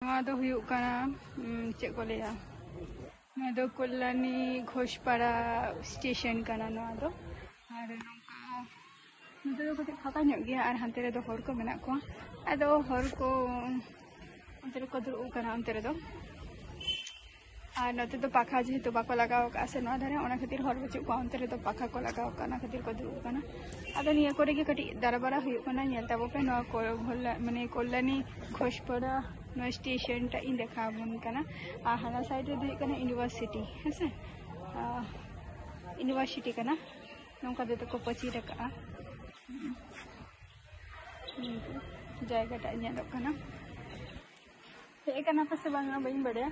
check को लिया Kalyani Ghoshpara station और फाका और हानते हर को मेना को अदो हर को अंते को दुड़ुबना अंते और नते पाखा जेहेतु बाको लगाव से धारे खातिर हर बचू को अंते पाखा को लगाव खातिर को दुड़ुबना अदो निया को रेगे कटी दाराबारा हुयुकना नेल ताबोपे माने कल्याणी घोषपाड़ा नोआ स्टेशन टा इन देखा बन हाना साइड यूनिवर्सिटी हेसे यूनिवर्सिटी नौका को पची रखा जगह टा हेकना पासे बांगा बई बड़े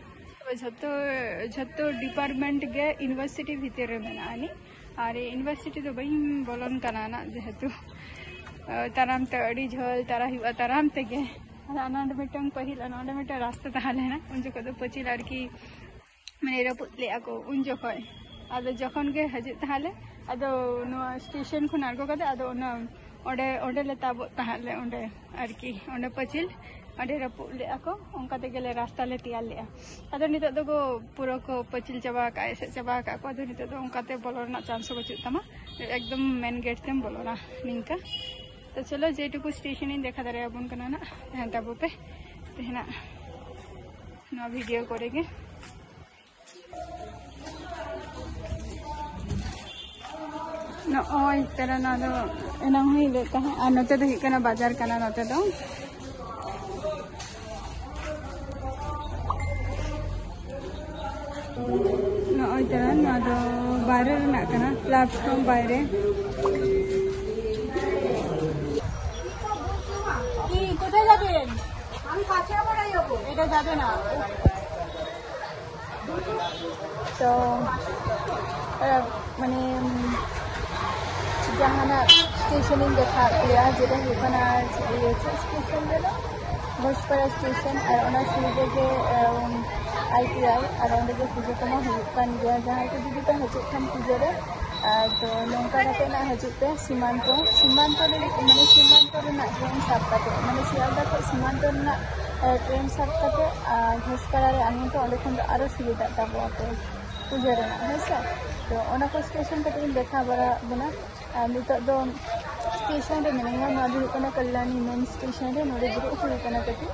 जो डिपार्टमेंट गे यूनिवर्सिटी भीतर में और यूनिवर्सिटी तो बई बोलन ना जेहेतु ताराम ते अड़ी झोल तारा हुआ ताराम तेगे मिटन पहिल मिटन रास्ता तहलेना उन जो पचिल मैंने रपुद ले को उन जो जखन के हजू तहले अदो स्टेशन खुन आगो ओडे ताब तहले ओडे पचिल अड़े रपुद ले को उनका तेगे रास्ता ले तैयार ले अदो नितो दो पूरा को पचिल चाबा का एसे चाबा का को अदो नितो दो उनकाते बोलोना चांस बचू तमा एकदम मेन गेट तेम बोलोना निंका तो चलो जेटुकु स्टेशन इन देखा दारे आबन कना ना तहन ताबो पे तेहना नो वीडियो करेंगे नो ओय तेरा ना दो एना हुई लेता है आ नते दो हिकना बाजार कना नते दो नो ओय तेरा ना दो बारे ना कना प्लेटफॉर्म बारे तो माने जहाना स्टेशन इन देखा जेटा स्टेशन घोषपाड़ा स्टेशन और सुबह के ITI और पूजा को जहाँ को जुदी पे हजू खान पूजा तो नौका हजू पे सीमांत माने सीमांत ट्रेन साब माने सियालदा को सीमांत ट्रेन साब घोषपाड़ा आनी तो अंदर खन और सुविधा तब पूजा है तो को स्टेशन कटी देखा बड़ा बना नित स्टेशन रे मिना कल्याणी मेन स्टेशन रे नोड़े दुरुब हुई कटी